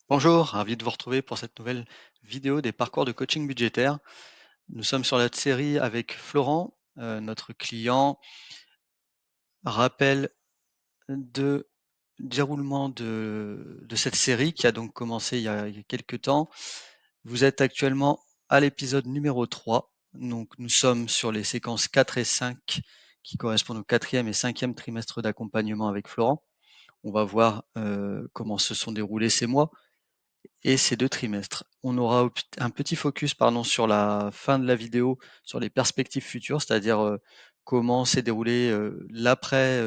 Bonjour, ravi de vous retrouver pour cette nouvelle vidéo des parcours de coaching budgétaire. Nous sommes sur la série avec Florent, notre client. Rappel de déroulement de cette série qui a donc commencé il y a quelques temps. Vous êtes actuellement à l'épisode numéro 3. Donc nous sommes sur les séquences 4 et 5 qui correspondent au quatrième et cinquième trimestre d'accompagnement avec Florent. On va voir comment se sont déroulés ces mois et ces 2 trimestres. On aura un petit focus pardon, sur la fin de la vidéo, sur les perspectives futures, c'est-à-dire, comment s'est déroulé, l'après,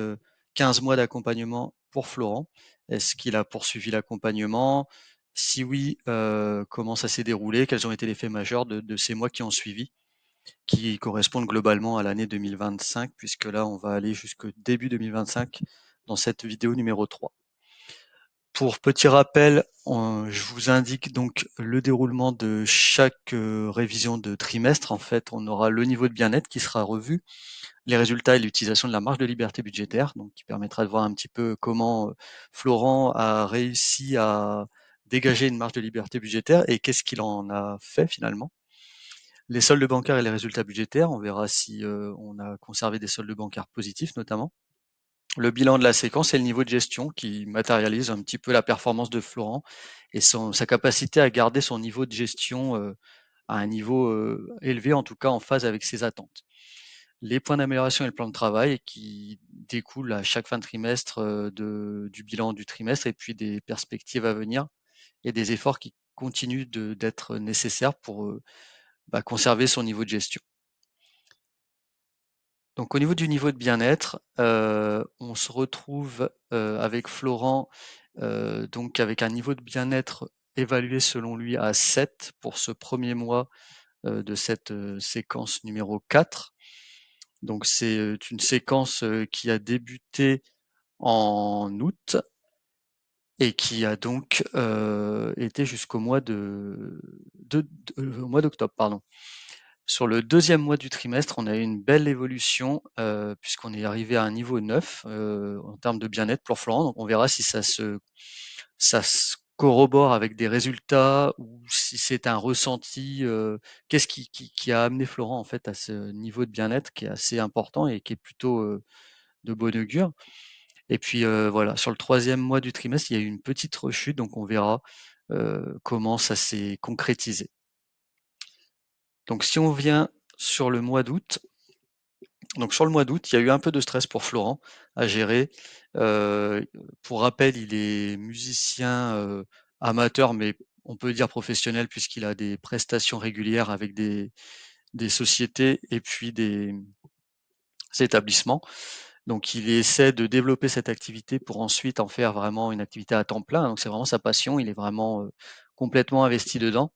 15 mois d'accompagnement pour Florent. Est-ce qu'il a poursuivi l'accompagnement? Si oui, comment ça s'est déroulé? Quels ont été les faits majeurs de ces mois qui ont suivi? Qui correspondent globalement à l'année 2025, puisque là, on va aller jusqu'au début 2025 dans cette vidéo numéro 3. Pour petit rappel, je vous indique donc le déroulement de chaque, révision de trimestre. En fait, on aura le niveau de bien-être qui sera revu, les résultats et l'utilisation de la marge de liberté budgétaire, donc qui permettra de voir un petit peu comment, Florent a réussi à dégager une marge de liberté budgétaire et qu'est-ce qu'il en a fait finalement. Les soldes bancaires et les résultats budgétaires, on verra si, on a conservé des soldes bancaires positifs notamment. Le bilan de la séquence et le niveau de gestion qui matérialise un petit peu la performance de Florent et sa capacité à garder son niveau de gestion à un niveau élevé, en tout cas en phase avec ses attentes. Les points d'amélioration et le plan de travail qui découlent à chaque fin de trimestre du bilan du trimestre et puis des perspectives à venir et des efforts qui continuent d'être nécessaires pour conserver son niveau de gestion. Donc au niveau du niveau de bien-être, on se retrouve, avec Florent, donc avec un niveau de bien-être évalué selon lui à 7 pour ce premier mois, de cette, séquence numéro 4. Donc c'est, une séquence, qui a débuté en août et qui a donc, été jusqu'au mois au mois d'octobre, pardon. Sur le deuxième mois du trimestre, on a eu une belle évolution, puisqu'on est arrivé à un niveau 9 en termes de bien-être pour Florent. Donc on verra si ça se corrobore avec des résultats ou si c'est un ressenti, qu'est-ce qui a amené Florent, en fait, à ce niveau de bien-être qui est assez important et qui est plutôt, de bon augure. Et puis, voilà, sur le troisième mois du trimestre, il y a eu une petite rechute, donc on verra, comment ça s'est concrétisé. Donc si on vient sur le mois d'août, donc sur le mois d'août, il y a eu un peu de stress pour Florent à gérer. Heu, pour rappel, il est musicien, amateur, mais on peut dire professionnel puisqu'il a des prestations régulières avec des sociétés et puis des établissements. Donc il essaie de développer cette activité pour ensuite en faire vraiment une activité à temps plein. Donc c'est vraiment sa passion, il est vraiment, complètement investi dedans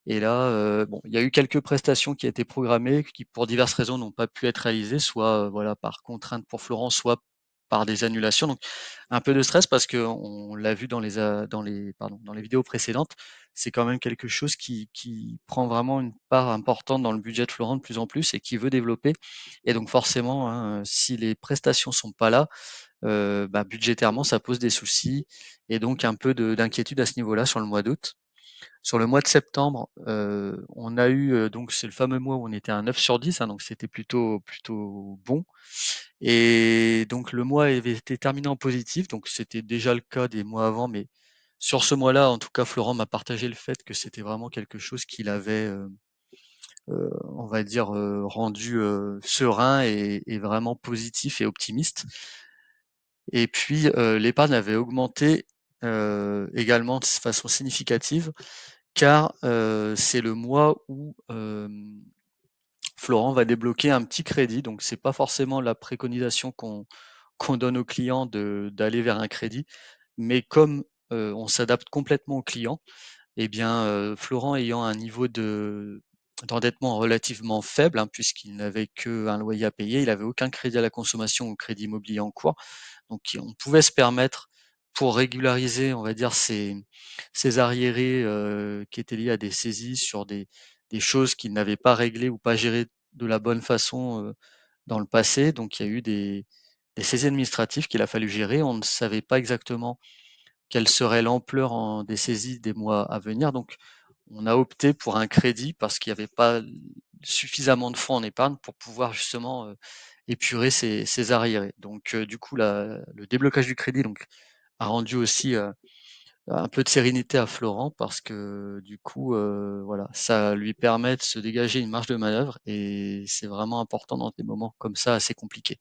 et là, bon, il y a eu quelques prestations qui a été programmées qui pour diverses raisons n'ont pas pu être réalisées, soit, voilà, par contrainte pour Florent, soit par des annulations. Donc un peu de stress parce qu'on l'a vu dans les vidéos précédentes, c'est quand même quelque chose qui prend vraiment une part importante dans le budget de Florent de plus en plus et qui veut développer et donc forcément, hein, si les prestations sont pas là, budgétairement, ça pose des soucis et donc un peu d'inquiétude à ce niveau-là sur le mois d'août. Sur le mois de septembre, on a eu, donc c'est le fameux mois où on était à 9 sur 10, hein, donc c'était plutôt bon et donc le mois avait été terminé en positif, donc c'était déjà le cas des mois avant, mais sur ce mois-là, en tout cas, Florent m'a partagé le fait que c'était vraiment quelque chose qu'il avait, on va dire, rendu, serein et vraiment positif et optimiste. Et puis, l'épargne avait augmenté, également de façon significative car, c'est le mois où, Florent va débloquer un petit crédit. Donc c'est pas forcément la préconisation qu'on donne aux clients d'aller vers un crédit, mais comme, on s'adapte complètement aux clients eh bien, Florent ayant un niveau d'endettement relativement faible, hein, puisqu'il n'avait qu'un loyer à payer, il avait aucun crédit à la consommation ou crédit immobilier en cours. Donc on pouvait se permettre, pour régulariser, on va dire, ses arriérés, qui étaient liés à des saisies sur des choses qu'il n'avait pas réglées ou pas gérées de la bonne façon, dans le passé. Donc il y a eu des saisies administratives qu'il a fallu gérer. On ne savait pas exactement quelle serait l'ampleur des saisies des mois à venir. Donc, on a opté pour un crédit parce qu'il n'y avait pas suffisamment de fonds en épargne pour pouvoir justement épurer ces arriérés. Donc, du coup, le déblocage du crédit donc, a rendu aussi un peu de sérénité à Florent parce que du coup, voilà, ça lui permet de se dégager une marge de manœuvre et c'est vraiment important dans des moments comme ça assez compliqués.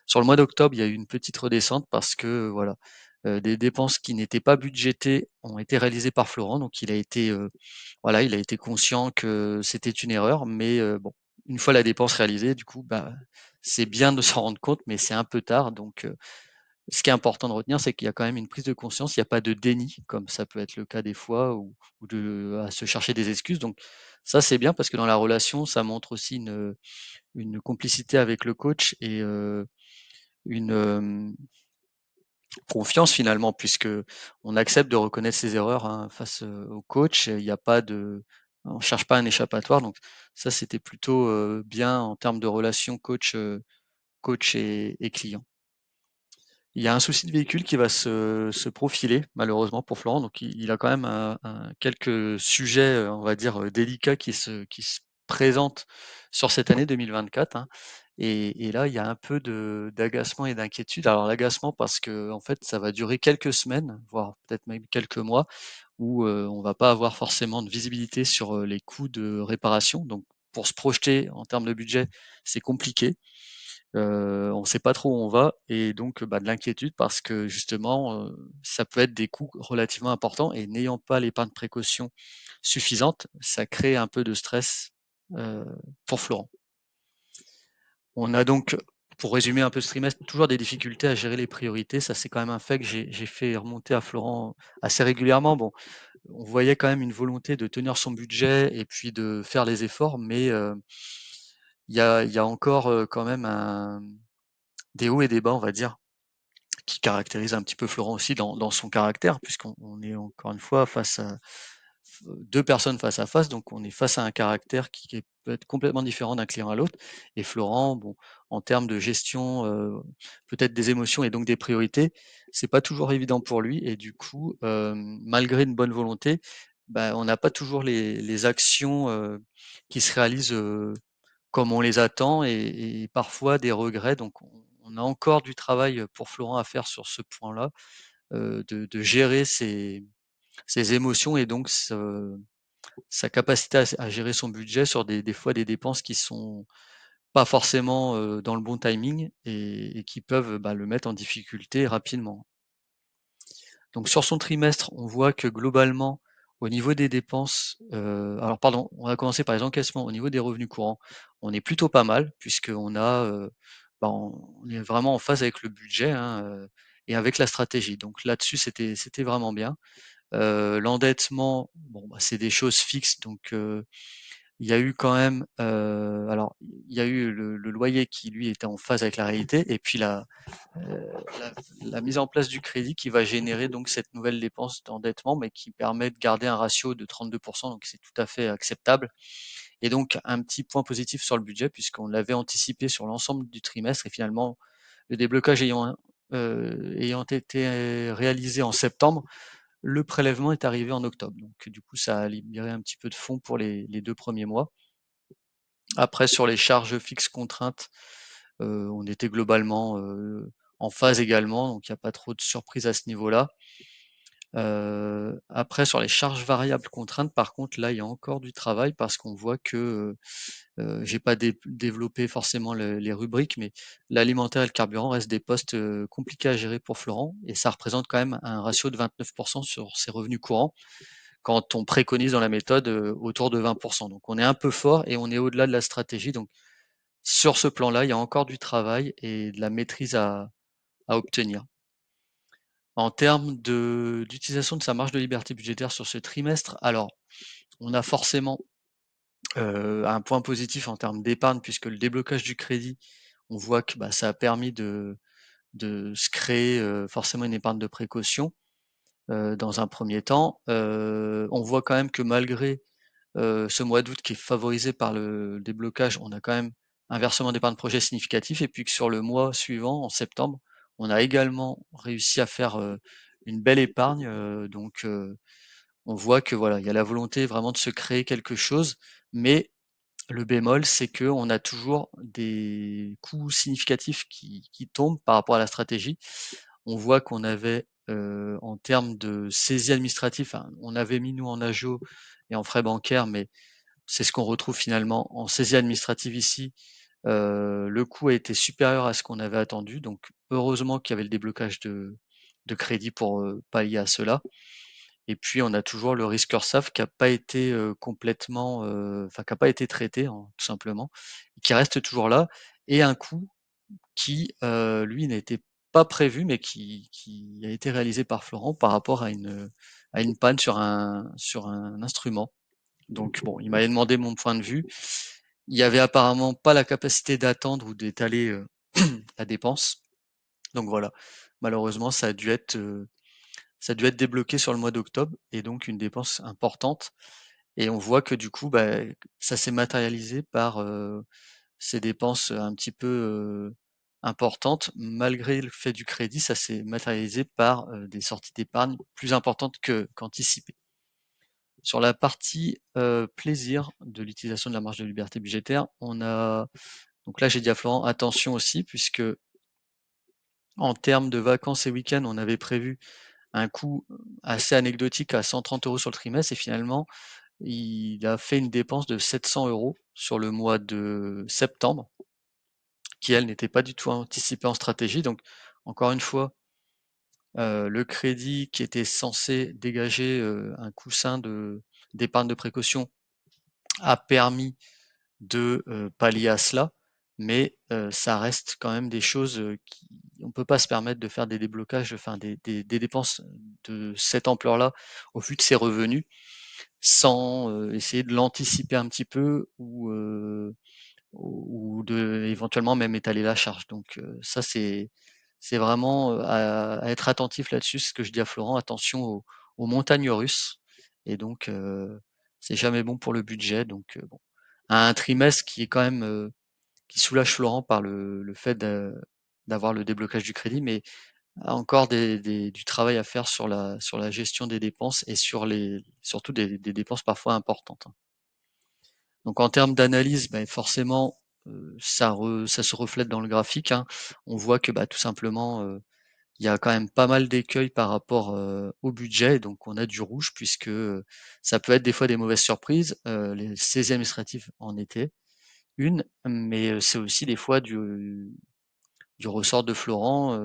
Sur le mois d'octobre, il y a eu une petite redescente parce que, voilà, des dépenses qui n'étaient pas budgétées ont été réalisées par Florent, donc il a été, voilà, il a été conscient que c'était une erreur, mais bon, une fois la dépense réalisée, du coup, bah, c'est bien de s'en rendre compte, mais c'est un peu tard, donc ce qui est important de retenir, c'est qu'il y a quand même une prise de conscience, il n'y a pas de déni, comme ça peut être le cas des fois ou à se chercher des excuses, donc ça, c'est bien parce que dans la relation, ça montre aussi une complicité avec le coach et une, confiance finalement puisque on accepte de reconnaître ses erreurs, hein, face, au coach. Il y a pas de on cherche pas un échappatoire donc ça, c'était plutôt, bien en termes de relation coach et client. Il y a un souci de véhicule qui va se profiler malheureusement pour Florent, donc il a quand même quelques sujets, on va dire, délicats qui se présentent sur cette année 2024, hein. Et là, il y a un peu de d'agacement et d'inquiétude. Alors l'agacement parce que en fait, ça va durer quelques semaines, voire peut-être même quelques mois où, on va pas avoir forcément de visibilité sur, les coûts de réparation. Donc pour se projeter en termes de budget, c'est compliqué. On ne sait pas trop où on va et donc, bah, de l'inquiétude parce que justement, ça peut être des coûts relativement importants et n'ayant pas l'épargne précaution suffisante, ça crée un peu de stress, heu, pour Florent. On a donc, pour résumer un peu ce trimestre, toujours des difficultés à gérer les priorités. Ça, c'est quand même un fait que j'ai fait remonter à Florent assez régulièrement. Bon, on voyait quand même une volonté de tenir son budget et puis de faire les efforts, mais, il y a encore, quand même des hauts et des bas, on va dire, qui caractérisent un petit peu Florent aussi dans son caractère, puisqu'on est encore une fois face à 2 personnes face à face, donc on est face à un caractère qui peut être complètement différent d'un client à l'autre. Et Florent, bon, en termes de gestion, peut-être des émotions et donc des priorités, c'est pas toujours évident pour lui et du coup, malgré une bonne volonté, bah, on n'a pas toujours les actions, qui se réalisent, comme on les attend et parfois des regrets. Donc on a encore du travail, pour Florent à faire sur ce point-là, de gérer ses émotions et donc sa capacité à gérer son budget sur des fois des dépenses qui sont pas forcément, dans le bon timing et qui peuvent, bah, le mettre en difficulté rapidement. Donc sur son trimestre, on voit que globalement, au niveau des dépenses, alors pardon, on va commencer par les encaissements. Au niveau des revenus courants, on est plutôt pas mal puisqu'on a, bah, on est vraiment en phase avec le budget, hein, et avec la stratégie. Donc là-dessus, c'était vraiment bien. L'endettement, bon, bah, c'est des choses fixes donc il y a eu quand même, alors il y a eu le loyer qui lui était en phase avec la réalité et puis la la mise en place du crédit qui va générer donc cette nouvelle dépense d'endettement, mais qui permet de garder un ratio de 32, donc c'est tout à fait acceptable. Et donc un petit point positif sur le budget puisqu'on l'avait anticipé sur l'ensemble du trimestre et finalement le déblocage ayant été réalisé en septembre, le prélèvement est arrivé en octobre. Donc du coup, ça a libéré un petit peu de fonds pour les 2 premiers mois. Après sur les charges fixes contraintes, on était globalement, en phase également, donc il y a pas trop de surprises à ce niveau-là. Après sur les charges variables contraintes, par contre, là, il y a encore du travail parce qu'on voit que, j'ai pas développé forcément les rubriques, mais l'alimentaire et le carburant restent des postes, compliqués à gérer pour Florent et ça représente quand même un ratio de 29 sur ses revenus courants, quand on préconise dans la méthode, autour de 20. Donc on est un peu fort et on est au-delà de la stratégie, donc sur ce plan-là, il y a encore du travail et de la maîtrise à obtenir. En termes d'utilisation de sa marge de liberté budgétaire sur ce trimestre, alors on a forcément, un point positif en termes d'épargne puisque le déblocage du crédit, on voit que, bah, ça a permis de se créer, forcément une épargne de précaution, dans un premier temps. On voit quand même que malgré ce mois d'août qui est favorisé par le déblocage, on a quand même un versement d'épargne projet significatif et puis que sur le mois suivant, en septembre, on a également réussi à faire, une belle épargne, on voit que voilà, il y a la volonté vraiment de se créer quelque chose, mais le bémol, c'est qu'on a toujours des coûts significatifs qui tombent par rapport à la stratégie. On voit qu'on avait, en termes de saisie administrative, enfin, on avait mis nous en agio et en frais bancaires, mais c'est ce qu'on retrouve finalement en saisie administrative ici. Le coût a été supérieur à ce qu'on avait attendu, donc heureusement qu'il y avait le déblocage de crédit pour, pallier à cela. Et puis on a toujours le risque URSSAF qui a pas été, complètement, enfin qui a pas été traité, hein, tout simplement, qui reste toujours là et un coût qui, lui n'était pas prévu, mais qui a été réalisé par Florent par rapport à une panne sur un instrument. Donc bon, il m'avait demandé mon point de vue. Il y avait apparemment pas la capacité d'attendre ou d'étaler, la dépense. Donc voilà, malheureusement ça a dû être débloqué sur le mois d'octobre et donc une dépense importante et on voit que du coup, bah, ça s'est matérialisé par, ces dépenses, un petit peu, importantes. Malgré le fait du crédit, ça s'est matérialisé par, des sorties d'épargne plus importantes qu'anticipées. Sur la partie, plaisir de l'utilisation de la marge de liberté budgétaire, on a donc là, j'ai dit à Florent: «Attention aussi», puisque en termes de vacances et week-ends, on avait prévu un coût, assez anecdotique à 130 € sur le trimestre et finalement, il a fait une dépense de 700 € sur le mois de septembre, qui elle n'était pas du tout anticipée en stratégie. Donc encore une fois, le crédit qui était censé dégager, un coussin d'épargne de précaution a permis de, pallier à cela, mais ça reste quand même des choses, qui on peut pas se permettre de faire des déblocages, enfin des dépenses de cette ampleur-là au vu de ses revenus, sans, essayer de l'anticiper un petit peu ou de éventuellement même étaler la charge. Donc ça c'est vraiment, à être attentif là-dessus. C'est ce que je dis à Florent: «Attention aux montagnes russes» et donc c'est jamais bon pour le budget donc bon. Un trimestre qui est quand même, qui soulage Florent par le fait d'avoir le déblocage du crédit, mais encore du travail à faire sur la gestion des dépenses et sur les surtout des dépenses parfois importantes, hein. Donc en termes d'analyse, beh, forcément, ça se reflète dans le graphique, hein. On voit que, bah, tout simplement, il y a quand même pas mal d'écueils par rapport, au budget, donc on a du rouge puisque, ça peut être des fois des mauvaises surprises, les saisies administratives en étaient une, mais, c'est aussi des fois du ressort de Florent,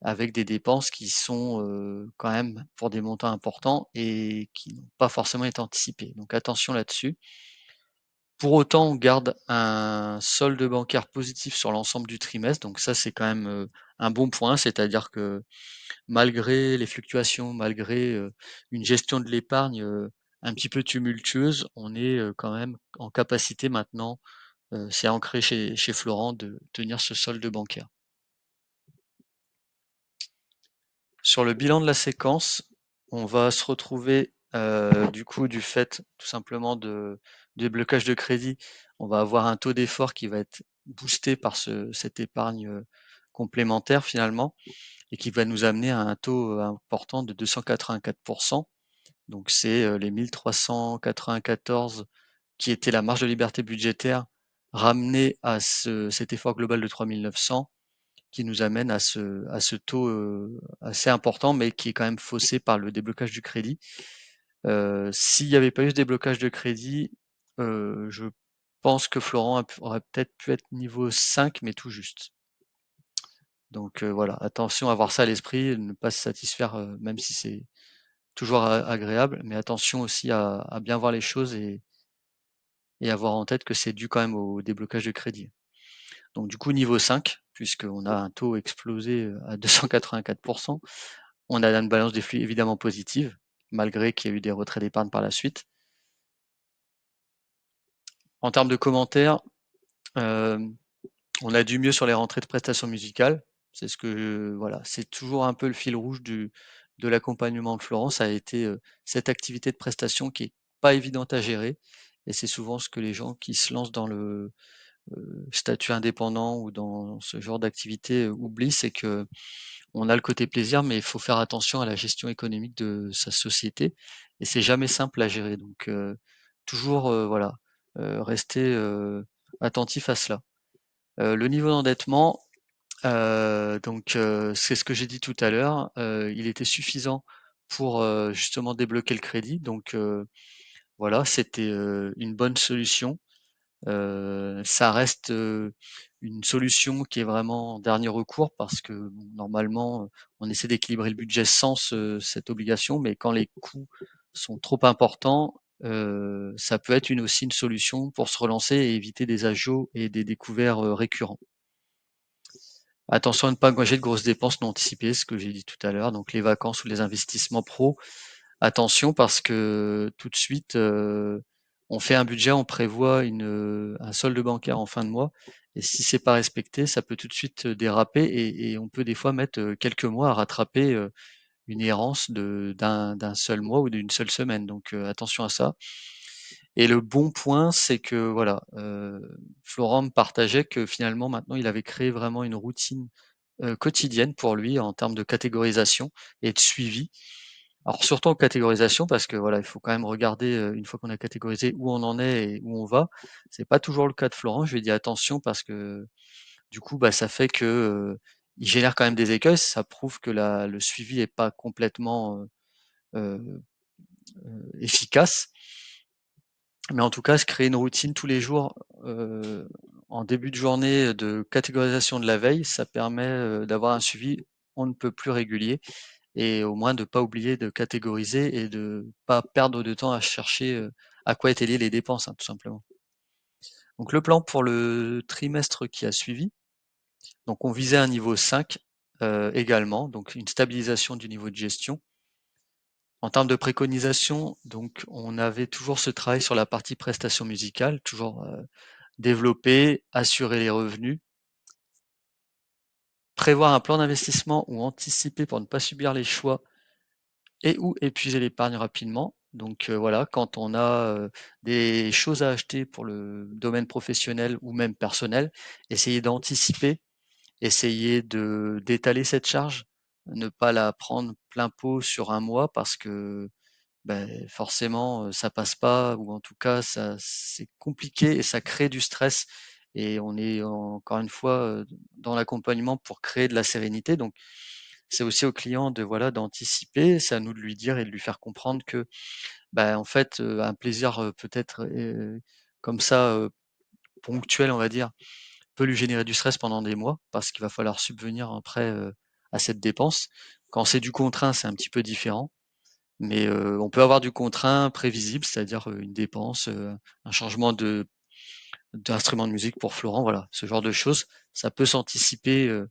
avec des dépenses qui sont, quand même pour des montants importants et qui n'ont pas forcément été anticipées. Donc attention là-dessus. Pour autant, on garde un solde bancaire positif sur l'ensemble du trimestre, donc ça, c'est quand même, un bon point. C'est-à-dire que malgré les fluctuations, malgré, une gestion de l'épargne, un petit peu tumultueuse, on est, quand même en capacité maintenant, c'est ancré chez Florent de tenir ce solde bancaire. Sur le bilan de la séquence, on va se retrouver, du coup, du fait tout simplement de blocage de crédit, on va avoir un taux d'effort qui va être boosté par cette épargne, complémentaire finalement et qui va nous amener à un taux, important de 284. Donc c'est, les 1 394 qui était la marge de liberté budgétaire ramené à cet effort global de 3 900 qui nous amène à ce taux, assez important, mais qui est quand même faussé par le déblocage du crédit. S'il n'y avait pas eu ce déblocage de crédit, je pense que Florent aurait peut-être pu être niveau 5, mais tout juste. Donc voilà, attention à avoir ça à l'esprit, ne pas se satisfaire, même si c'est toujours agréable, mais attention aussi à bien voir les choses et avoir en tête que c'est dû quand même au déblocage de crédit. Donc du coup niveau 5, puisqu'on a un taux explosé, à 284. On a une balance des flux évidemment positive, malgré qu'il y a eu des retraits d'épargne par la suite. En termes de commentaires, hem, on a du mieux sur les rentrées de prestations musicales. C'est ce que voilà, c'est toujours un peu le fil rouge de l'accompagnement de Florent. Ça a été, cette activité de prestation qui est pas évidente à gérer et c'est souvent ce que les gens qui se lancent statut indépendant ou dans ce genre d'activité, oublie, c'est que on a le côté plaisir, mais il faut faire attention à la gestion économique de sa société et c'est jamais simple à gérer donc toujours, voilà, rester, attentif à cela. Le niveau d'endettement, c'est ce que j'ai dit tout à l'heure, il était suffisant pour, justement débloquer le crédit donc voilà, c'était, une bonne solution. Ça reste, une solution qui est vraiment en dernier recours parce que bon, normalement, on essaie d'équilibrer le budget sans cette obligation, mais quand les coûts sont trop importants, ça peut être aussi une solution pour se relancer et éviter des agios et des découverts, récurrents. Attention à ne pas engager de grosses dépenses non anticipées, ce que j'ai dit tout à l'heure, donc les vacances ou les investissements pro. Attention parce que tout de suite, on fait un budget, on prévoit un solde bancaire en fin de mois et si c'est pas respecté, ça peut tout de suite, déraper et on peut des fois mettre, quelques mois à rattraper, une errance d'un seul mois ou d'une seule semaine donc attention à ça et le bon point, c'est que voilà, Florent me partageait que finalement maintenant il avait créé vraiment une routine, quotidienne pour lui en termes de catégorisation et de suivi. Alors surtout en catégorisation parce que voilà, il faut quand même regarder, une fois qu'on a catégorisé où on en est et où on va. C'est pas toujours le cas de Florent. Je lui ai dit: «Attention» parce que du coup, bah, ça fait que, il génère quand même des écueils. Ça prouve que la le suivi est pas complètement, heu efficace. Mais en tout cas, se créer une routine tous les jours, en début de journée, de catégorisation de la veille, ça permet, d'avoir un suivi on ne peut plus régulier et au moins de pas oublier de catégoriser et de pas perdre de temps à chercher, à quoi étaient liées les dépenses, hein, tout simplement. Donc le plan pour le trimestre qui a suivi, donc on visait un niveau 5, également, donc une stabilisation du niveau de gestion. En termes de préconisation, donc on avait toujours ce travail sur la partie prestations musicales, toujours, développer, assurer les revenus, prévoir un plan d'investissement ou anticiper pour ne pas subir les choix et ou épuiser l'épargne rapidement. Donc voilà, quand on a, des choses à acheter pour le domaine professionnel ou même personnel, essayer d'anticiper, essayer d'étaler cette charge, ne pas la prendre plein pot sur un mois parce que, forcément, ça passe pas ou en tout cas ça c'est compliqué et ça crée du stress et on est encore une fois, dans l'accompagnement pour créer de la sérénité donc c'est aussi au client de voilà, d'anticiper, c'est à nous de lui dire et de lui faire comprendre que, en fait, un plaisir, peut-être, comme ça, ponctuel, on va dire, peut lui générer du stress pendant des mois parce qu'il va falloir subvenir après, à cette dépense. Quand c'est du contraint, c'est un petit peu différent, mais on peut avoir du contraint prévisible, c'est-à-dire, une dépense, un changement d'instrument de musique pour Florent, voilà, ce genre de choses, ça peut s'anticiper,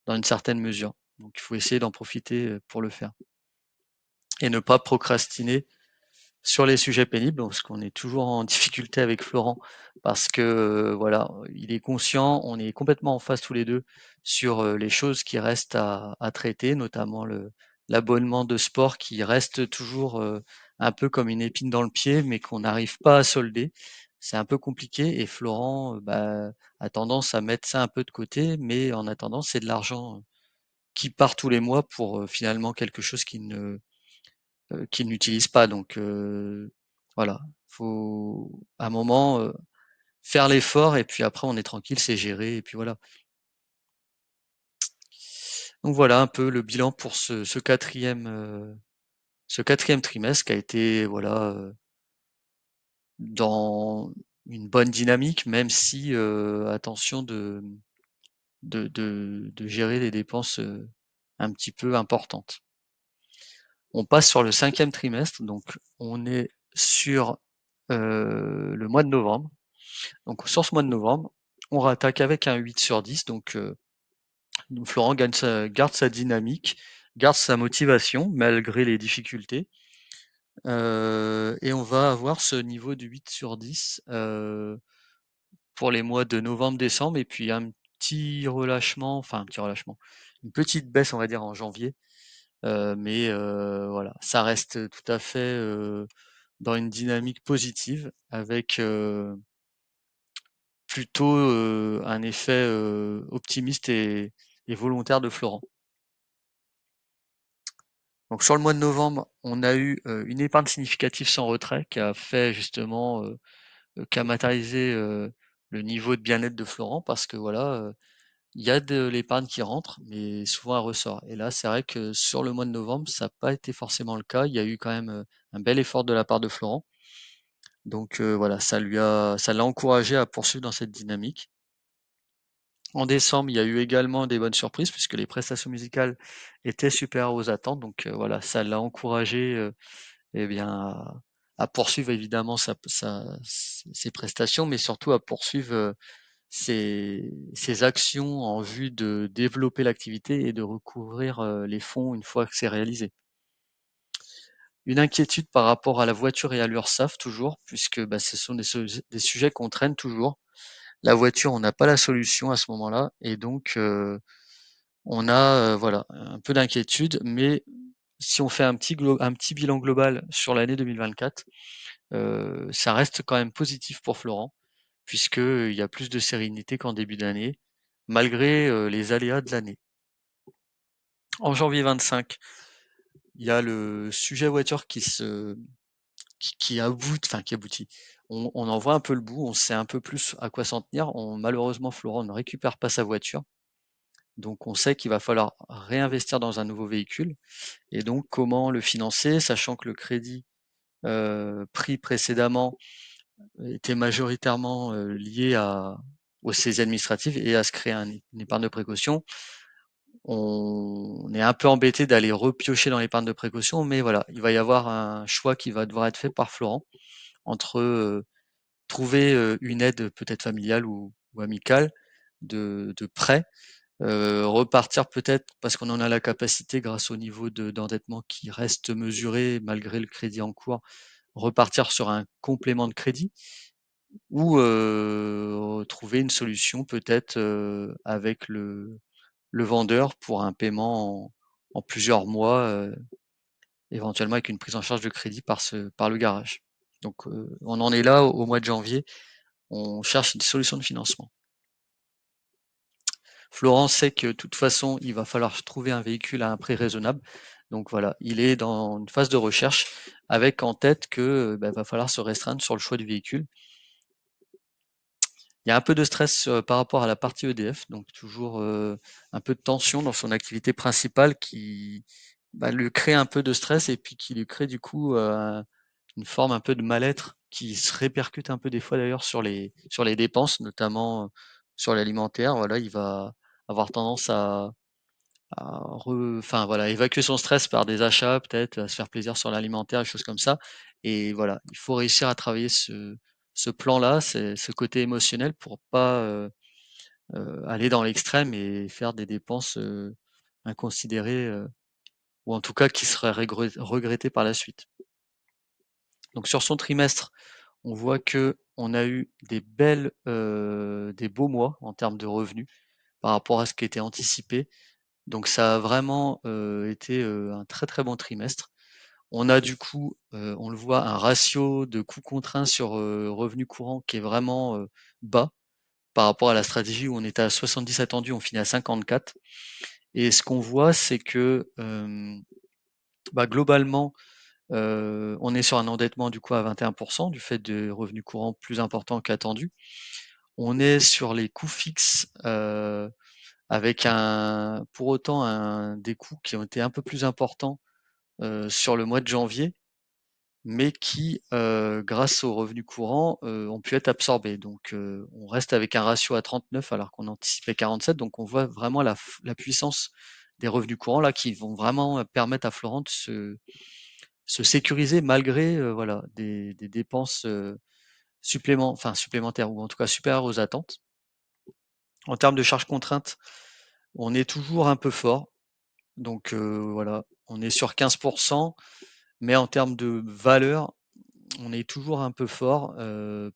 dans une certaine mesure. Donc il faut essayer d'en profiter, pour le faire et ne pas procrastiner sur les sujets pénibles, parce qu'on est toujours en difficulté avec Florent parce que, voilà, il est conscient, on est complètement en phase tous les 2 sur, les choses qui restent à traiter, notamment l'abonnement de sport qui reste toujours, un peu comme une épine dans le pied, mais qu'on n'arrive pas à solder. C'est un peu compliqué et Florent, a tendance à mettre ça un peu de côté, mais en attendant, c'est de l'argent, qui part tous les mois pour, finalement quelque chose qu'il n'utilise pas donc voilà, faut à un moment, faire l'effort et puis après on est tranquille, c'est géré et puis voilà. Donc voilà un peu le bilan pour ce 4e trimestre qui a été voilà, dans une bonne dynamique même si, attention de gérer les dépenses, un petit peu importantes. On passe sur le 5e trimestre, donc on est sur, le mois de novembre. Donc sur ce mois de novembre, on rattaque avec un 8/10 donc Florent garde sa dynamique, garde sa motivation malgré les difficultés, et on va avoir ce niveau de 8/10, pour les mois de novembre-décembre et puis un petit relâchement, enfin un petit relâchement, une petite baisse on va dire en janvier, mais voilà, ça reste tout à fait, dans une dynamique positive avec, plutôt un effet optimiste et volontaire de Florent. Donc sur le mois de novembre, on a eu une épargne significative sans retrait qui a fait justement qui a matérialisé le niveau de bien-être de Florent parce que voilà, il y a de l'épargne qui rentre, mais souvent elle ressort. Et là, c'est vrai que sur le mois de novembre, ça n'a pas été forcément le cas. Il y a eu quand même un bel effort de la part de Florent. Donc voilà, ça l'a encouragé à poursuivre dans cette dynamique. En décembre, il y a eu également des bonnes surprises puisque les prestations musicales étaient supérieures aux attentes. Donc voilà, ça l'a encouragé eh bien, à poursuivre évidemment ses prestations, mais surtout à poursuivre ses actions en vue de développer l'activité et de recouvrir les fonds une fois que c'est réalisé. Une inquiétude par rapport à la voiture et à l'URSSAF toujours, puisque bah, ce sont des sujets qu'on traîne toujours. La voiture, on n'a pas la solution à ce moment-là, et donc on a voilà un peu d'inquiétude, mais si on fait un petit bilan global sur l'année 2024, ça reste quand même positif pour Florent, puisque il y a plus de sérénité qu'en début d'année, malgré les aléas de l'année. En janvier 25, il y a le sujet voiture qui aboutit, enfin qui aboutit. On en voit un peu le bout, on sait un peu plus à quoi s'en tenir. Malheureusement, Florent ne récupère pas sa voiture. Donc on sait qu'il va falloir réinvestir dans un nouveau véhicule. Et donc comment le financer, sachant que le crédit pris précédemment était majoritairement lié aux saisies administratives et à se créer une épargne de précaution. On est un peu embêté d'aller repiocher dans l'épargne de précaution, mais voilà, il va y avoir un choix qui va devoir être fait par Florent entre trouver une aide peut-être familiale ou amicale de prêt, repartir peut-être parce qu'on en a la capacité grâce au niveau d'endettement qui reste mesuré malgré le crédit en cours, repartir sur un complément de crédit ou trouver une solution peut-être avec le vendeur pour un paiement en plusieurs mois, éventuellement avec une prise en charge de crédit par le garage. Donc on en est là au mois de janvier, on cherche une solution de financement. Florent sait que de toute façon, il va falloir trouver un véhicule à un prix raisonnable. Donc voilà, il est dans une phase de recherche avec en tête que bah, va falloir se restreindre sur le choix du véhicule. Il y a un peu de stress par rapport à la partie EDF, donc toujours un peu de tension dans son activité principale qui bah, lui crée un peu de stress et puis qui lui crée du coup une forme un peu de mal-être qui se répercute un peu des fois d'ailleurs sur les dépenses, notamment sur l'alimentaire. Voilà, il va avoir tendance enfin voilà, évacuer son stress par des achats, peut-être, à se faire plaisir sur l'alimentaire, des choses comme ça. Et voilà, il faut réussir à travailler ce plan-là, ce côté émotionnel pour pas aller dans l'extrême et faire des dépenses inconsidérées, ou en tout cas qui seraient regrettées par la suite. Donc sur son trimestre, on voit que on a eu des beaux mois en termes de revenus par rapport à ce qui était anticipé. Donc ça a vraiment été un très très bon trimestre. On a du coup, on le voit, un ratio de coûts contraints sur revenus courants qui est vraiment bas par rapport à la stratégie où on était à 70 attendus, on finit à 54. Et ce qu'on voit, c'est que bah, globalement, on est sur un endettement du coup à 21% du fait de revenus courants plus importants qu'attendus. On est sur les coûts fixes avec pour autant des coûts qui ont été un peu plus importants sur le mois de janvier, mais qui, grâce aux revenus courants, ont pu être absorbés. Donc, on reste avec un ratio à 39 alors qu'on anticipait 47. Donc, on voit vraiment la puissance des revenus courants là qui vont vraiment permettre à Florent de se sécuriser malgré voilà des dépenses supplémentaires ou en tout cas supérieures aux attentes. En termes de charges contraintes, on est toujours un peu fort. Donc voilà, on est sur 15%, mais en termes de valeur, on est toujours un peu fort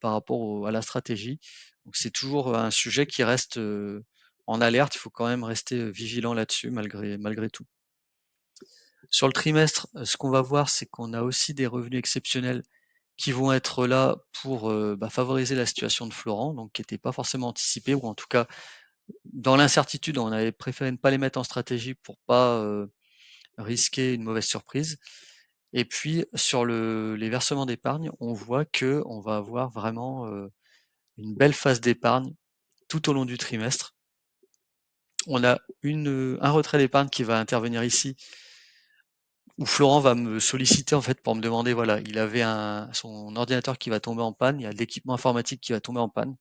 par rapport à la stratégie. Donc c'est toujours un sujet qui reste en alerte. Il faut quand même rester vigilant là-dessus malgré tout. Sur le trimestre, ce qu'on va voir, c'est qu'on a aussi des revenus exceptionnels qui vont être là pour, favoriser la situation de Florent, donc qui n'était pas forcément anticipée ou en tout cas dans l'incertitude, on avait préféré ne pas les mettre en stratégie pour pas, risquer une mauvaise surprise et puis sur les versements d'épargne, on voit que on va avoir vraiment, une belle phase d'épargne tout au long du trimestre. On a un retrait d'épargne qui va intervenir ici, où Florent va me solliciter en fait pour me demander, voilà, il avait son ordinateur qui va tomber en panne, il y a de l'équipement informatique qui va tomber en panne,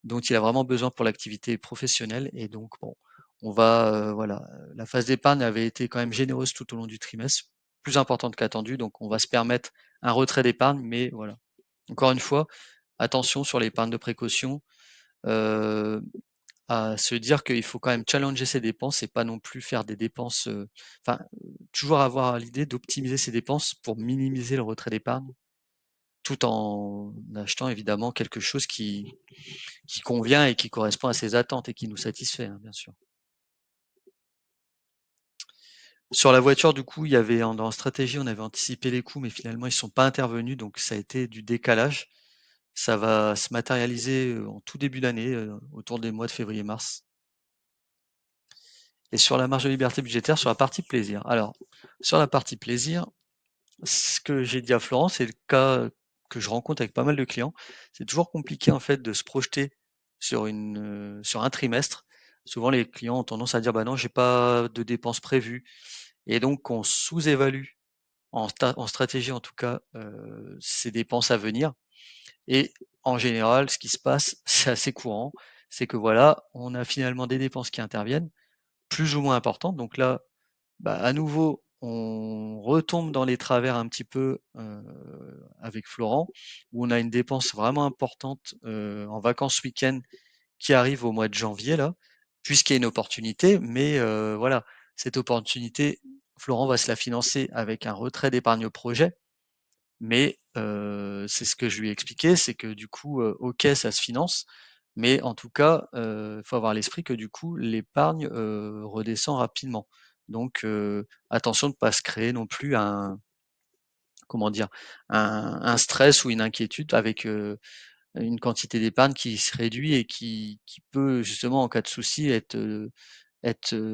dont il a vraiment besoin pour l'activité professionnelle et donc bon, on va, voilà, la phase d'épargne avait été quand même généreuse tout au long du trimestre, plus importante qu'attendu, donc on va se permettre un retrait d'épargne, mais voilà. Encore une fois, attention sur l'épargne de précaution, heu, à se dire qu'il faut quand même challenger ses dépenses et pas non plus faire des dépenses, enfin, toujours avoir l'idée d'optimiser ses dépenses pour minimiser le retrait d'épargne, tout en achetant évidemment quelque chose qui convient et qui correspond à ses attentes et qui nous satisfait, hein, bien sûr. Sur la voiture, du coup, il y avait dans la stratégie, on avait anticipé les coûts, mais finalement, ils sont pas intervenus, donc ça a été du décalage. Ça va se matérialiser, en tout début d'année, autour des mois de février-mars. Et sur la marge de liberté budgétaire, sur la partie plaisir. Alors, sur la partie plaisir, ce que j'ai dit à Florent, c'est le cas que je rencontre avec pas mal de clients. C'est toujours compliqué en fait de se projeter sur un trimestre. Souvent les clients ont tendance à dire: «Bah non, j'ai pas de dépenses prévues» et donc on sous-évalue en stratégie en tout cas, ses dépenses à venir et en général, ce qui se passe, c'est assez courant, c'est que voilà, on a finalement des dépenses qui interviennent, plus ou moins importantes. Donc là, bah, à nouveau, on retombe dans les travers un petit peu, avec Florent, où on a une dépense vraiment importante, en vacances week-end qui arrive au mois de janvier là, puisqu'il y a une opportunité, mais voilà, cette opportunité, Florent va se la financer avec un retrait d'épargne projet, mais c'est ce que je lui ai expliqué, c'est que du coup, OK, ça se finance, mais en tout cas, faut avoir à l'esprit que du coup l'épargne, redescend rapidement. Donc attention de ne pas se créer non plus un comment dire? Un stress ou une inquiétude avec, une quantité d'épargne qui se réduit et qui peut justement en cas de souci être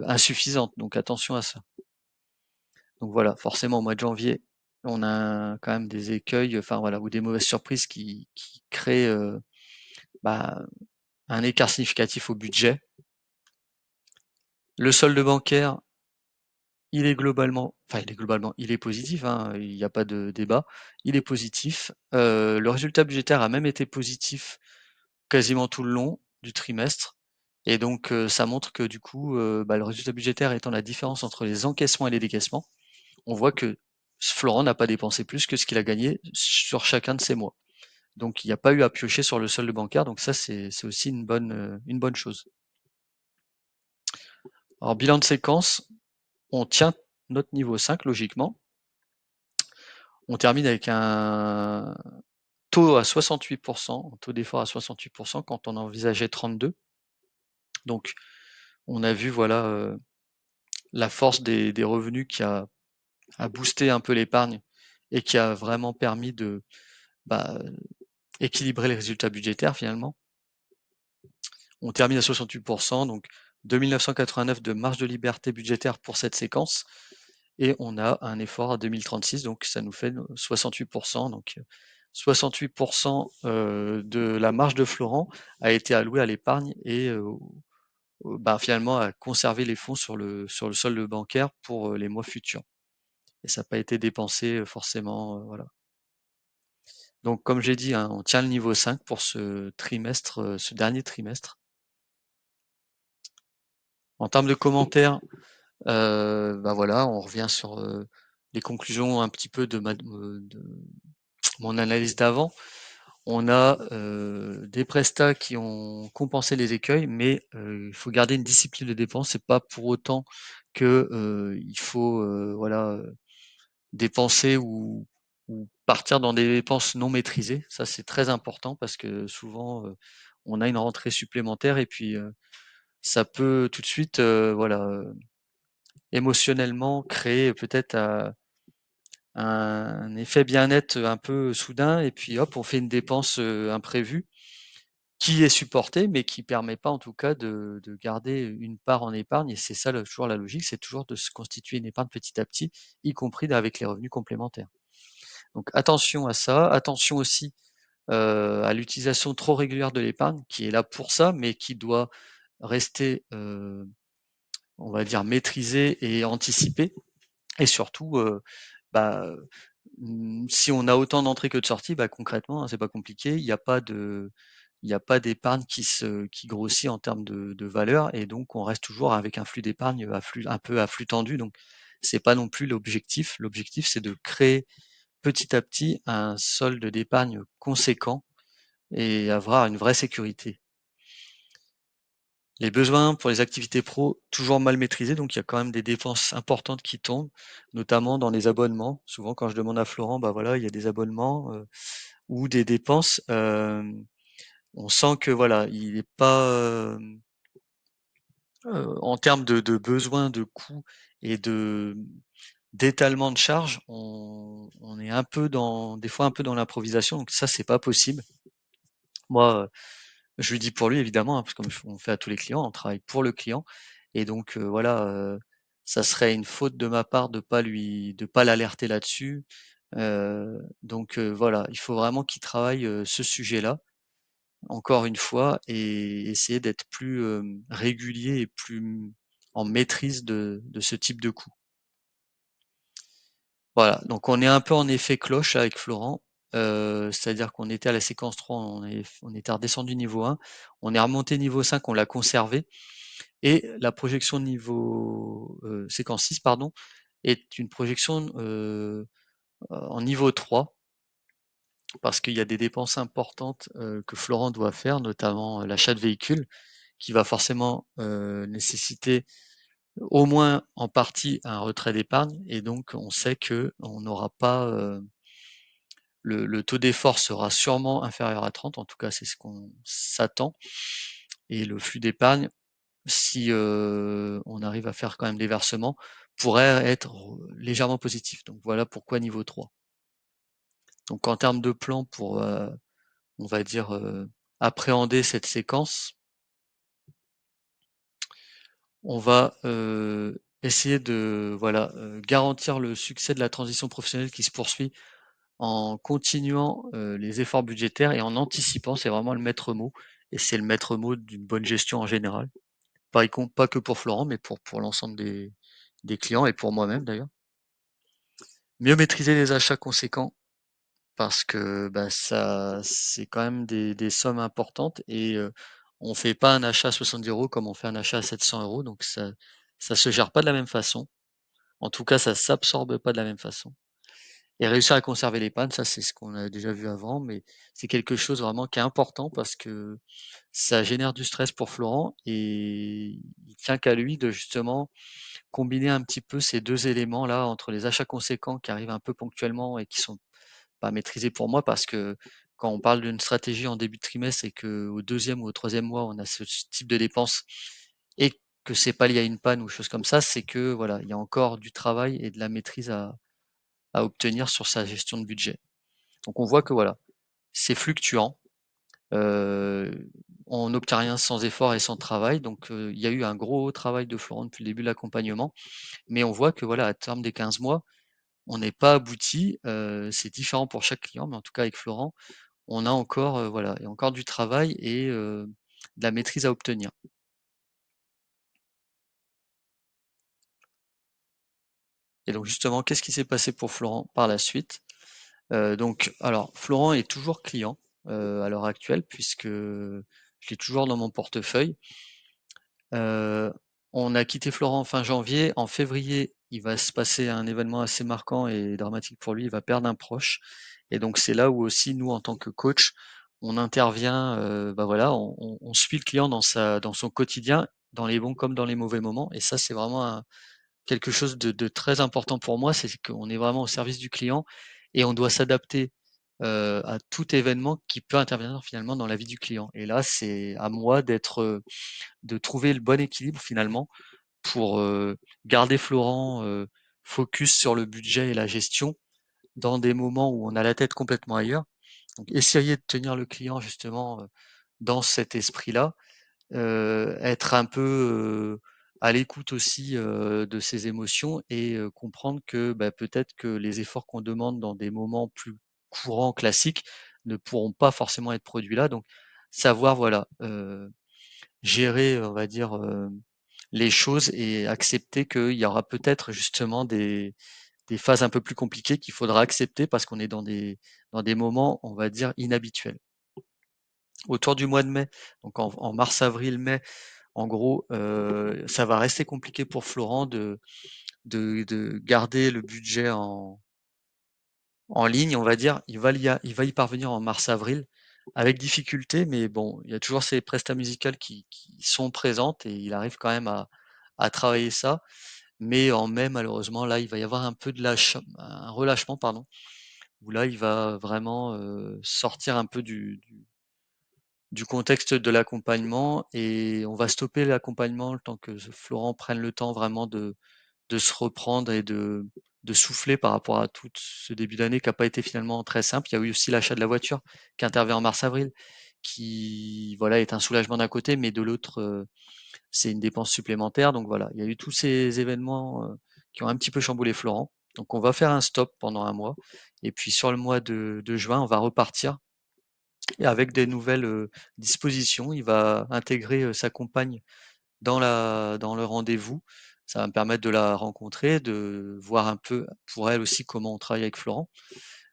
insuffisante. Donc attention à ça. Donc voilà, forcément au mois de janvier, on a quand même des écueils, enfin voilà, ou des mauvaises surprises qui créent, bah, un écart significatif au budget. Le solde bancaire, il est positif, hein, il n'y a pas de débat. Il est positif. Le résultat budgétaire a même été positif quasiment tout le long du trimestre et donc ça montre que du coup, le résultat budgétaire étant la différence entre les encaissements et les décaissements, on voit que Florent n'a pas dépensé plus que ce qu'il a gagné sur chacun de ces mois. Donc il n'y a pas eu à piocher sur le solde bancaire, donc ça c'est aussi une bonne chose. Alors bilan de séquence, on tient notre niveau 5 logiquement. On termine avec un taux à 68 un taux d'effort à 68 quand on envisageait 32. Donc on a vu voilà, la force des revenus qui a boosté un peu l'épargne et qui a vraiment permis de, bah, équilibrer les résultats budgétaires finalement. On termine à 68 donc 2 989 de marge de liberté budgétaire pour cette séquence et on a un effort à 2036 donc ça nous fait 68 donc 68 de la marge de Florent a été allouée à l'épargne et finalement à conserver les fonds sur le solde bancaire pour, les mois futurs et ça n'a pas été dépensé, forcément, voilà. Donc comme j'ai dit, hein, on tient le niveau 5 pour ce trimestre, ce dernier trimestre. En termes de commentaires, voilà, on revient sur, les conclusions un petit peu de mon analyse d'avant. On a, des prestats qui ont compensé les écueils, mais il faut garder une discipline de dépense. C'est pas pour autant que, il faut, voilà, dépenser ou partir dans des dépenses non maîtrisées. Ça, c'est très important parce que souvent, on a une rentrée supplémentaire et puis, ça peut tout de suite, voilà, émotionnellement créer peut-être, un effet bien-être un peu soudain et puis hop, on fait une dépense, imprévue qui est supportée, mais qui permet pas en tout cas de garder une part en épargne et c'est ça le toujours la logique, c'est toujours de se constituer une épargne petit à petit, y compris avec les revenus complémentaires. Donc attention à ça, attention aussi, à l'utilisation trop régulière de l'épargne qui est là pour ça, mais qui doit rester, on va dire maîtrisée et anticipée et surtout, bah, si on a autant d'entrées que de sorties, bah, concrètement, hein, c'est pas compliqué, il y a pas d'épargne qui grossit en termes de valeur et donc on reste toujours avec un flux d'épargne, à flux un peu à flux tendu donc c'est pas non plus l'objectif. L'objectif, c'est de créer petit à petit un solde d'épargne conséquent et avoir une vraie sécurité. Les besoins pour les activités pro, toujours mal maîtrisés, donc il y a quand même des dépenses importantes qui tombent, notamment dans les abonnements. Souvent, quand je demande à Florent, bah voilà, il y a des abonnements ou des dépenses. On sent que voilà, il n'est pas en termes de besoins, de coûts et de d'étalement de charges, on est un peu dans, des fois un peu dans l'improvisation, donc ça, c'est pas possible. Moi, je lui dis pour lui évidemment, hein, parce que comme on fait à tous les clients, on travaille pour le client et donc voilà, ça serait une faute de ma part de pas l'alerter là-dessus. Donc voilà, il faut vraiment qu'il travaille, ce sujet-là, encore une fois et essayer d'être plus, régulier et plus, en maîtrise de ce type de coût. Voilà, donc on est un peu en effet cloche avec Florent, c'est-à-dire qu'on était à la séquence 3, on était redescendu niveau 1, on est remonté niveau 5, on l'a conservé et la projection niveau, séquence 6 pardon, est une projection, en niveau 3 parce qu'il y a des dépenses importantes, que Florent doit faire, notamment, l'achat de véhicules qui va forcément, nécessiter au moins en partie un retrait d'épargne et donc on sait qu'on n'aura pas, le taux d'effort sera sûrement inférieur à 30, en tout cas c'est ce qu'on s'attend et le flux d'épargne, si, on arrive à faire quand même des versements, pourrait être légèrement positif. Donc voilà pourquoi niveau 3. Donc en termes de plan pour, on va dire, appréhender cette séquence, on va, essayer de voilà, garantir le succès de la transition professionnelle qui se poursuit en continuant, les efforts budgétaires et en anticipant, c'est vraiment le maître mot et c'est le maître mot d'une bonne gestion en général. Pas que pour Florent, mais pour l'ensemble des clients et pour moi-même d'ailleurs. Mieux maîtriser les achats conséquents parce que, bah, ça c'est quand même des sommes importantes et on fait pas un achat à 70 € comme on fait un achat à 700 € donc ça se gère pas de la même façon. En tout cas, ça s'absorbe pas de la même façon. Et réussir à conserver l'épargne, ça, c'est ce qu'on a déjà vu avant, mais c'est quelque chose vraiment qui est important parce que ça génère du stress pour Florent et il tient qu'à lui de justement combiner un petit peu ces 2 éléments-là entre les achats conséquents qui arrivent un peu ponctuellement et qui sont pas maîtrisés pour moi parce que quand on parle d'une stratégie en début de trimestre et qu'au 2e ou au 3e mois, on a ce type de dépenses et que c'est pas lié à une panne ou chose comme ça, c'est que voilà, il y a encore du travail et de la maîtrise à obtenir sur sa gestion de budget. Donc on voit que voilà, c'est fluctuant, heu, on n'obtient rien sans effort et sans travail, donc il y a eu un gros travail de Florent depuis le début de l'accompagnement, mais on voit que voilà, à terme des 15 mois, on n'est pas abouti, c'est différent pour chaque client, mais en tout cas avec Florent, on a encore, voilà, il y a encore du travail et de la maîtrise à obtenir. Et donc justement, qu'est-ce qui s'est passé pour Florent par la suite? Donc alors Florent est toujours client, à l'heure actuelle puisque je l'ai toujours dans mon portefeuille. Heu, on a quitté Florent fin janvier. En février, il va se passer un événement assez marquant et dramatique pour lui. Il va perdre un proche et donc c'est là où aussi nous, en tant que coach, on intervient, bah, voilà, on suit le client dans son quotidien, dans les bons comme dans les mauvais moments et ça, c'est vraiment quelque chose de très important pour moi. C'est qu'on est vraiment au service du client et on doit s'adapter, à tout événement qui peut intervenir finalement dans la vie du client et là, c'est à moi de trouver le bon équilibre finalement pour, garder Florent, focus sur le budget et la gestion, dans des moments où on a la tête complètement ailleurs. Donc essayer de tenir le client justement, dans cet esprit-là, être un peu, à l'écoute aussi, de ses émotions et comprendre que, bah, peut-être que les efforts qu'on demande dans des moments plus courants, classiques, ne pourront pas forcément être produits là. Donc savoir, voilà, gérer, on va dire, les choses et accepter qu'il y aura peut-être justement des phases un peu plus compliquées qu'il faudra accepter parce qu'on est dans des moments, on va dire, inhabituels. Autour du mois de mai, donc en mars, avril, mai, en gros, ça va rester compliqué pour Florent de garder le budget en ligne, on va dire. Il va y parvenir en mars-avril avec difficulté, mais bon, il y a toujours ces prestas musicales qui sont présentes et il arrive quand même à travailler ça. Mais en mai, malheureusement, là, il va y avoir un peu de un relâchement, pardon, où là, il va vraiment sortir un peu du contexte de l'accompagnement et on va stopper l'accompagnement le temps que Florent prenne le temps vraiment de se reprendre et de souffler par rapport à tout ce début d'année qui n'a pas été finalement très simple. Il y a eu aussi l'achat de la voiture qui intervient en mars-avril, qui voilà est un soulagement d'un côté, mais de l'autre, c'est une dépense supplémentaire. Donc voilà, il y a eu tous ces événements qui ont un petit peu chamboulé Florent. Donc on va faire un stop pendant un mois. Et puis sur le mois de juin, on va repartir et avec des nouvelles dispositions. Il va intégrer sa compagne dans le rendez-vous. Ça va me permettre de la rencontrer, de voir un peu pour elle aussi comment on travaille avec Florent.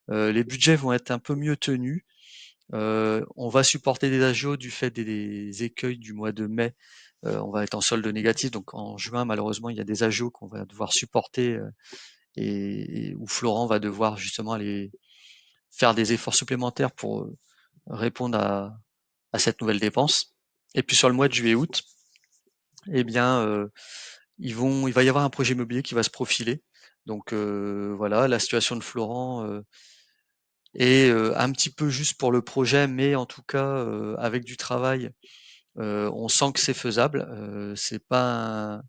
Les budgets vont être un peu mieux tenus. On va supporter des agios du fait des écueils du mois de mai. On va être en solde négatif, donc en juin, malheureusement, il y a des agios qu'on va devoir supporter et où Florent va devoir justement aller faire des efforts supplémentaires pour répondre à cette nouvelle dépense. Et puis sur le mois de juillet-août, eh bien, il va y avoir un projet immobilier qui va se profiler. Donc voilà, la situation de Florent est un petit peu juste pour le projet, mais en tout cas, avec du travail, on sent que c'est faisable. C'est pas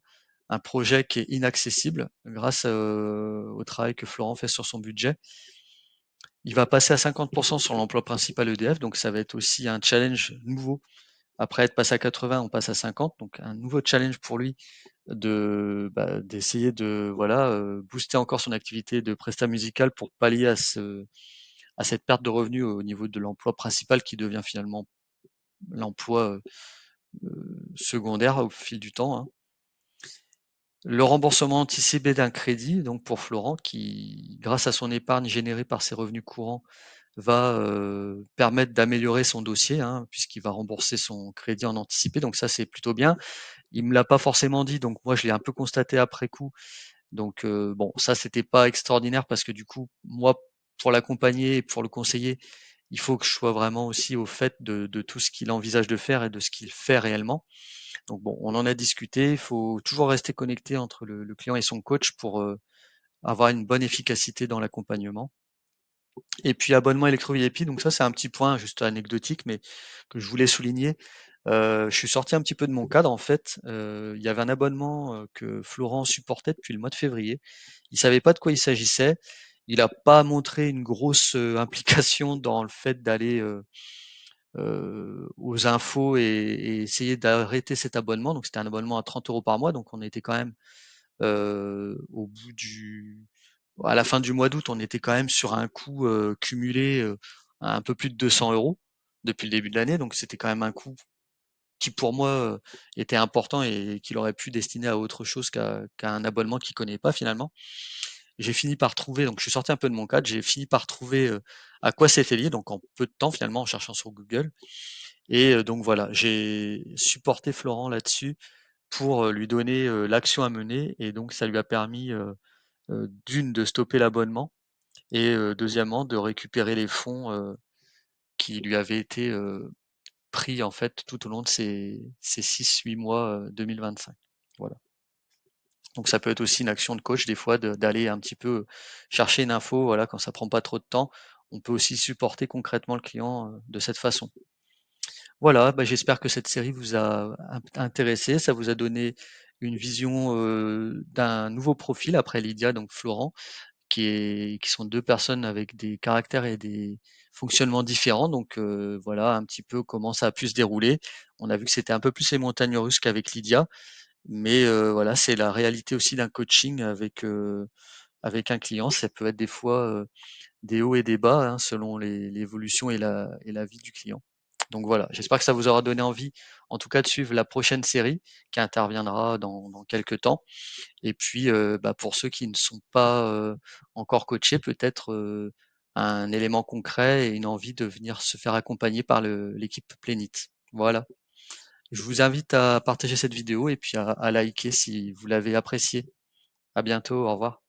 un projet qui est inaccessible grâce, au travail que Florent fait sur son budget. Il va passer à 50% sur l'emploi principal EDF, donc ça va être aussi un challenge nouveau. Après être passé à 80, on passe à 50, donc un nouveau challenge pour lui d'essayer de voilà, booster encore son activité de prestat musical pour pallier à cette perte de revenus au niveau de l'emploi principal qui devient finalement l'emploi, secondaire au fil du temps, hein. Le remboursement anticipé d'un crédit, donc pour Florent qui, grâce à son épargne générée par ses revenus courants, va, permettre d'améliorer son dossier, hein, puisqu'il va rembourser son crédit en anticipé, donc ça, c'est plutôt bien. Il me l'a pas forcément dit, donc moi je l'ai un peu constaté après coup. Donc bon, ça c'était pas extraordinaire parce que du coup, moi, pour l'accompagner et pour le conseiller, il faut que je sois vraiment aussi au fait de tout ce qu'il envisage de faire et de ce qu'il fait réellement. Donc bon, on en a discuté, il faut toujours rester connecté entre le client et son coach pour avoir une bonne efficacité dans l'accompagnement. Et puis abonnement électro VIP, donc ça c'est un petit point juste anecdotique, mais que je voulais souligner. Je suis sorti un petit peu de mon cadre en fait. Il y avait un abonnement, que Florent supportait depuis le mois de février. Il savait pas de quoi il s'agissait. Il a pas montré une grosse, implication dans le fait d'aller, aux infos et essayer d'arrêter cet abonnement. Donc c'était un abonnement à 30 € par mois, donc on était quand même, au bout du à la fin du mois d'août, on était quand même sur un coût, cumulé, à un peu plus de 200 € depuis le début de l'année. Donc c'était quand même un coût qui pour moi, était important et qu'il aurait pu destiner à autre chose qu'à un abonnement qu'il connaît pas finalement. J'ai fini par trouver, donc je suis sorti un peu de mon cadre, j'ai fini par trouver, à quoi c'était lié, donc en peu de temps finalement en cherchant sur Google et donc voilà, j'ai supporté Florent là-dessus pour, lui donner, l'action à mener et donc ça lui a permis, d'une de stopper l'abonnement et deuxièmement de récupérer les fonds, qui lui avaient été, pris en fait tout au long de ces 6-8 mois, 2025. Voilà. Donc ça peut être aussi une action de coach des fois d'aller un petit peu chercher une info, voilà, quand ça prend pas trop de temps. On peut aussi supporter concrètement le client, de cette façon. Voilà, bah, j'espère que cette série vous a intéressé, ça vous a donné une vision, d'un nouveau profil après Lydia, donc Florent, qui sont 2 personnes avec des caractères et des fonctionnements différents. Donc voilà un petit peu comment ça a pu se dérouler. On a vu que c'était un peu plus les montagnes russes qu'avec Lydia, mais voilà, c'est la réalité aussi d'un coaching avec un client. Ça peut être des fois, des hauts et des bas, hein, selon l'évolution et la vie du client. Donc voilà, j'espère que ça vous aura donné envie, en tout cas, de suivre la prochaine série qui interviendra dans quelques temps. Et puis, bah, pour ceux qui ne sont pas, encore coachés, peut-être, un élément concret et une envie de venir se faire accompagner par l'équipe Plénit. Voilà. Je vous invite à partager cette vidéo et puis à liker si vous l'avez appréciée. À bientôt, au revoir.